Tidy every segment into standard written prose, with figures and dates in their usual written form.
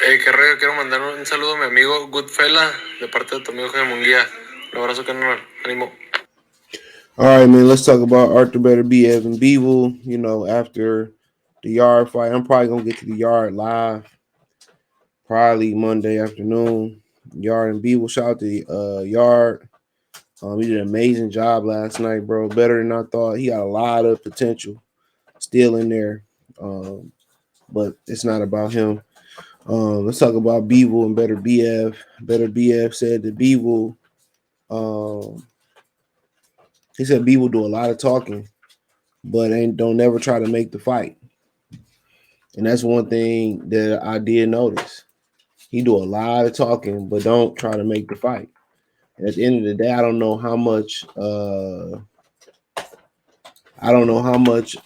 Qué rollo, quiero mandar un saludo a mi amigo Goodfella de parte de tu amigo Jaime Munguía. Un abrazo, carnal. Ánimo. All right, man. Let's talk about Artur Beterbiev and Bivol. You know, after the yard fight, I'm probably gonna get to the yard live, probably Monday afternoon. Yard and Bivol. Shout out to the yard. He did an amazing job last night, bro. Better than I thought. He got a lot of potential still in there, but it's not about him. Let's talk about Bivol and Beterbiev. Beterbiev said that Bivol. He said Bivol do a lot of talking, but don't never try to make the fight. And that's one thing that I did notice. He do a lot of talking, but don't try to make the fight. And at the end of the day, I don't know how much. I don't know how much.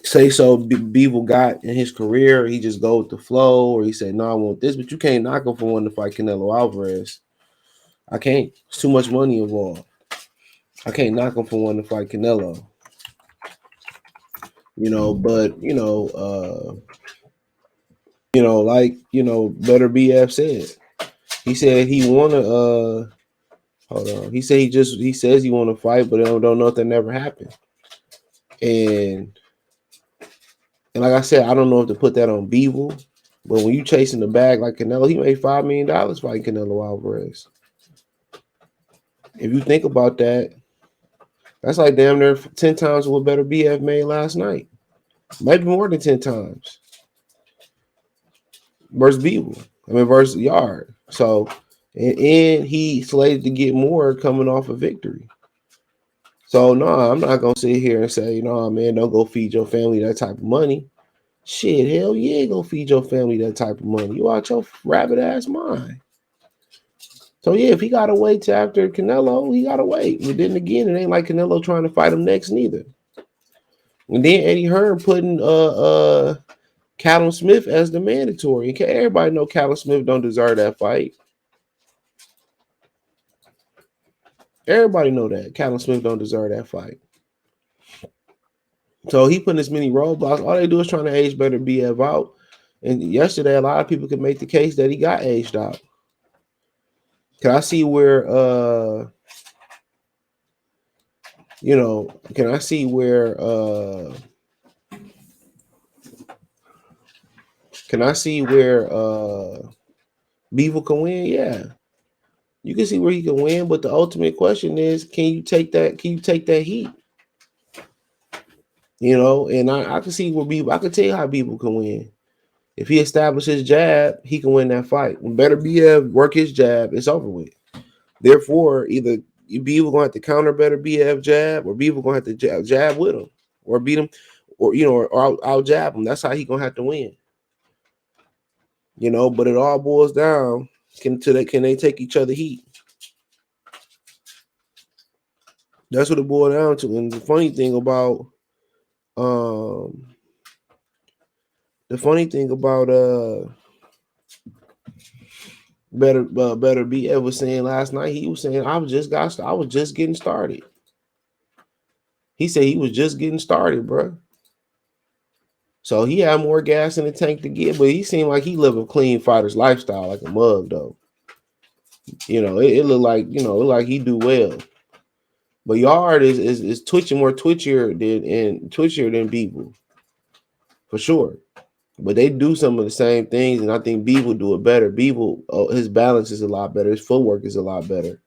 Say so Bivol got in his career. He just go with the flow, or he said, "No, I want this," but you can't knock him for wanting to fight Canelo Alvarez. I can't. It's too much money involved. I can't knock him for wanting to fight Canelo. But like Beterbiev said. He said he wanna hold on. He said he says he wanna fight, but don't know if that never happened. And like I said, I don't know if to put that on Bivol, but when you chasing the bag like Canelo, he made $5 million fighting Canelo Alvarez. If you think about that, that's like damn near 10 times what Beterbiev made last night. Maybe more than 10 times. Versus Bivol. Versus Yard. So, and he slated to get more coming off a victory. So, no, I'm not going to sit here and say, no, man, don't go feed your family that type of money. Shit, hell yeah, go feed your family that type of money. You out your rabbit ass mind. So, yeah, if he got to wait till after Canelo, he got to wait. But then again, it ain't like Canelo trying to fight him next neither. And then Eddie Hearn putting Callum Smith as the mandatory. And everybody know Callum Smith don't deserve that fight. Everybody know that Callum Smith don't deserve that fight. So he putting this many roadblocks. All they do is trying to age Beterbiev out. And yesterday, a lot of people could make the case that he got aged out. Can I see where can I see where Bivol can win? Yeah. You can see where he can win, but the ultimate question is, can you take that heat? And I can see where Bivol, I can tell you how Bivol can win. If he establishes jab, he can win that fight. When Beterbiev work his jab, it's over with. Therefore, either Bivol gonna have to counter Beterbiev jab, or Bivol gonna have to jab with him, or beat him, or I'll jab him. That's how he gonna have to win. But it all boils down can they take each other heat? That's what it boils down to. And the funny thing about Beterbiev was saying last night, he was saying I was just getting started. He said he was just getting started, bro. So he had more gas in the tank to get, but he seemed like he lived a clean fighter's lifestyle, like a mug though. It looked like he do well. But Yard is twitching more twitchier than Bivol, for sure. But they do some of the same things, and I think Bivol do it better. Bivol, his balance is a lot better. His footwork is a lot better.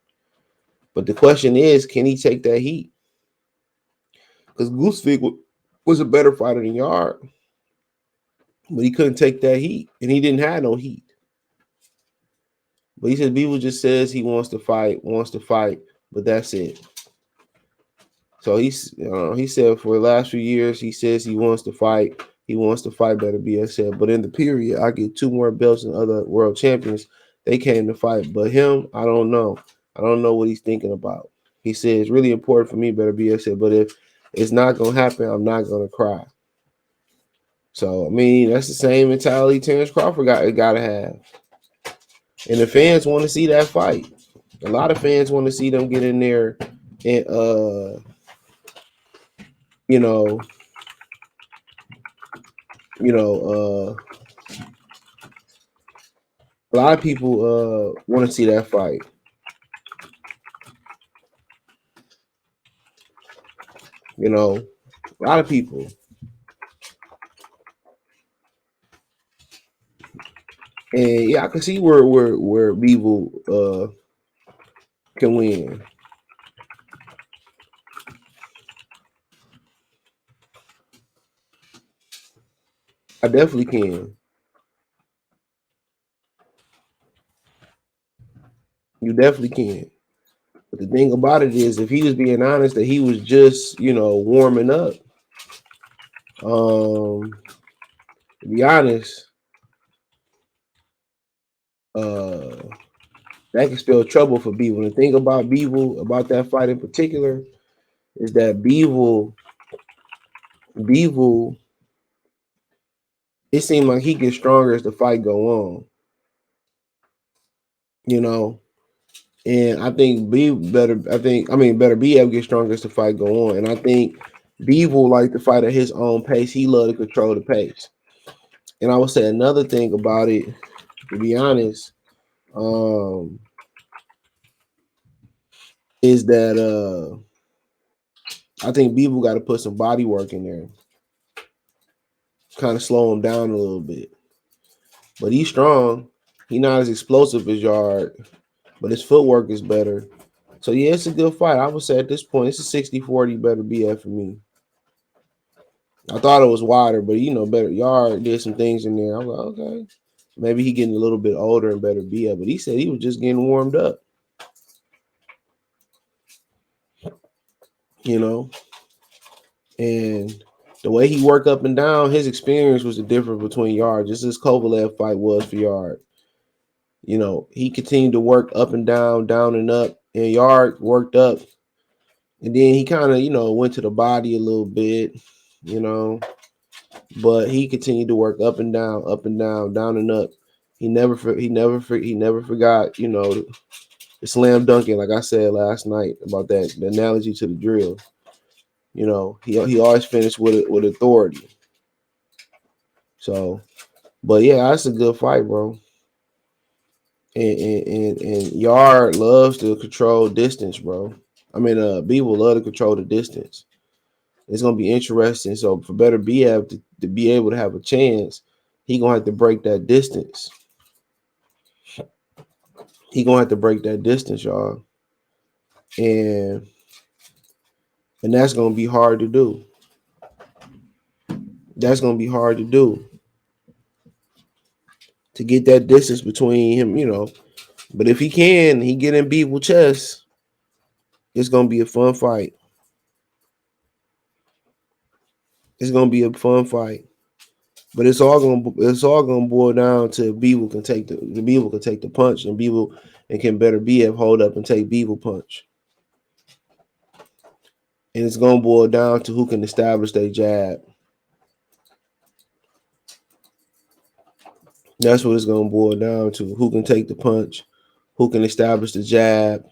But the question is, can he take that heat? Because Goosevig was a better fighter than Yard, but he couldn't take that heat, and he didn't have no heat. But he said Bivol just says he wants to fight, but that's it. So he said for the last few years, he says he wants to fight. He wants to fight Beterbiev said, but in the period, I get 2 more belts than other world champions. They came to fight, but him, I don't know. I don't know what he's thinking about. He said it's really important for me, Beterbiev said, but if it's not gonna happen, I'm not gonna cry. So that's the same mentality Terrence Crawford gotta have. And the fans want to see that fight. A lot of fans want to see them get in there and You know, a lot of people want to see that fight. You know, a lot of people. And yeah, I can see where Bivol can win. I definitely can. You definitely can. But the thing about it is, if he was being honest, that he was just, warming up. To be honest, uh, that can spell trouble for Beevil. The thing about Beevil, about that fight in particular, is that Beevil, it seemed like he gets stronger as the fight go on. You know, and I think Beterbiev gets stronger as the fight go on, and I think Bivol like to fight at his own pace. He love to control the pace. And I would say another thing about it, to be honest, is that I think Bivol got to put some body work in there, kind of slow him down a little bit. But he's strong. He's not as explosive as Yard, but his footwork is better. So yeah, it's a good fight. I would say at this point, it's a 60-40 Beterbiev for me. I thought it was wider, but better Yard did some things in there. I was like, okay, maybe he getting a little bit older and Beterbiev, but he said he was just getting warmed up. You know, and the way he worked up and down, his experience was the difference between Yard. Just as Kovalev fight was for Yard. He continued to work up and down and up, and Yard worked up, and then he kind of went to the body a little bit, you know. But he continued to work up and down, down and up. He never forgot, the slam dunking, like I said last night about that, the analogy to the drill. He always finished with authority. So, but yeah, that's a good fight, bro. And Yard loves to control distance, bro. I mean, Bivol love to control the distance. It's gonna be interesting. So for Beterbiev to be able to have a chance, he gonna have to break that distance. He gonna have to break that distance, y'all, and that's gonna be hard to do. That's gonna be hard to do, to get that distance between him. But if he can, he get in Bivol chest. It's gonna be a fun fight. It's gonna be a fun fight. But it's all gonna boil down to Bivol can take the punch, and Bivol and can Beterbiev hold up and take Bivol punch. And it's gonna boil down to who can establish their jab. That's what it's gonna boil down to. Who can take the punch, who can establish the jab.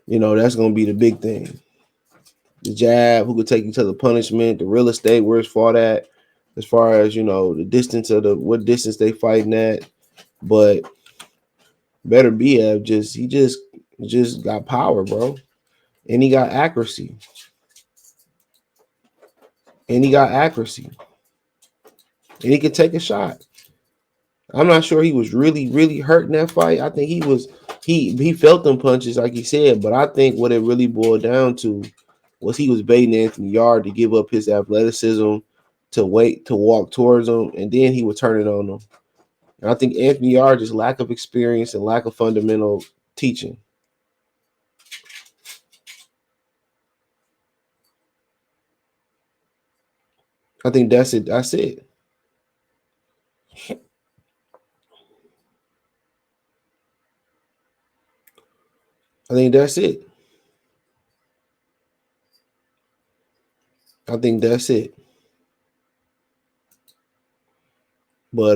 That's gonna be the big thing. The jab, who could take each other punishment, the real estate, where it's fought at, as far as the distance of what distance they fighting at. But Beterbiev just got power, bro. And he got accuracy. And he got accuracy. And he could take a shot. I'm not sure he was really, really hurt in that fight. I think he felt them punches, like he said, but I think what it really boiled down to was he was baiting Anthony Yard to give up his athleticism, to walk towards him, and then he would turn it on him. And I think Anthony Yard just lack of experience and lack of fundamental teaching. I think that's it. That's it. I think that's it. I think that's it. But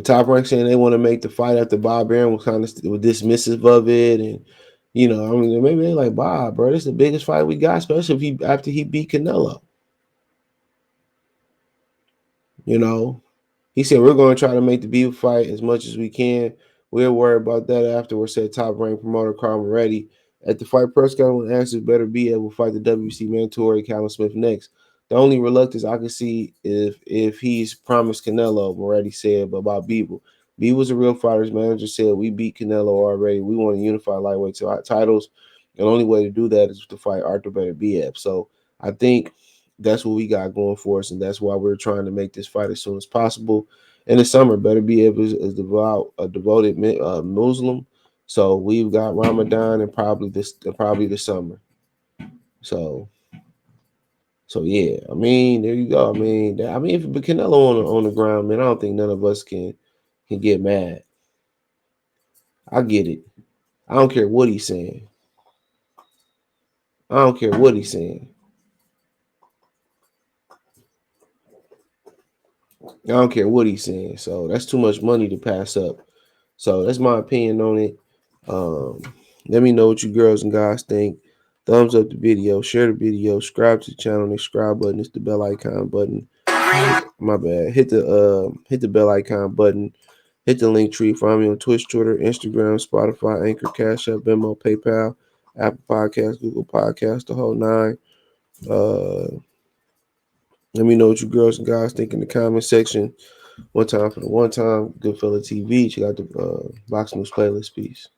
Top Rank saying they want to make the fight after Bob Arum was kind of dismissive of it, and maybe they like Bob, bro. This is the biggest fight we got, especially after he beat Canelo. You know, he said we're going to try to make the Bivol fight as much as we can. We'll worry about that afterwards. Said top ranked promoter Carl Moretti. At the fight press conference, answers Beterbiev will fight the WC mandatory Callum Smith next. The only reluctance I can see if he's promised Canelo, Moretti said, but about Bivol. Bivol's a real fighter's manager said we beat Canelo already. We want to unify lightweight titles. The only way to do that is to fight Artur Beterbiev. So I think that's what we got going for us, and that's why we're trying to make this fight as soon as possible. In the summer, Beterbiev is a devoted Muslim, so we've got Ramadan and probably the summer. So yeah, I mean, there you go. I mean, if Canelo on the ground, man, I don't think none of us can get mad. I get it. I don't care what he's saying. I don't care what he's saying. I don't care what he's saying. So that's too much money to pass up. So that's my opinion on it. Um, Let me know what you girls and guys think. Thumbs up the video, share the video, subscribe to the channel. The subscribe button, it's the bell icon button. My bad. Hit the bell icon button. Hit the link tree. Find me on Twitch, Twitter, Instagram, Spotify, Anchor, Cash App, Venmo, PayPal, Apple Podcasts, Google Podcasts, the whole nine. Uh, Let me know what you girls and guys think in the comment section. One time for the one time. Goodfella TV. Check out the Box News playlist. Peace.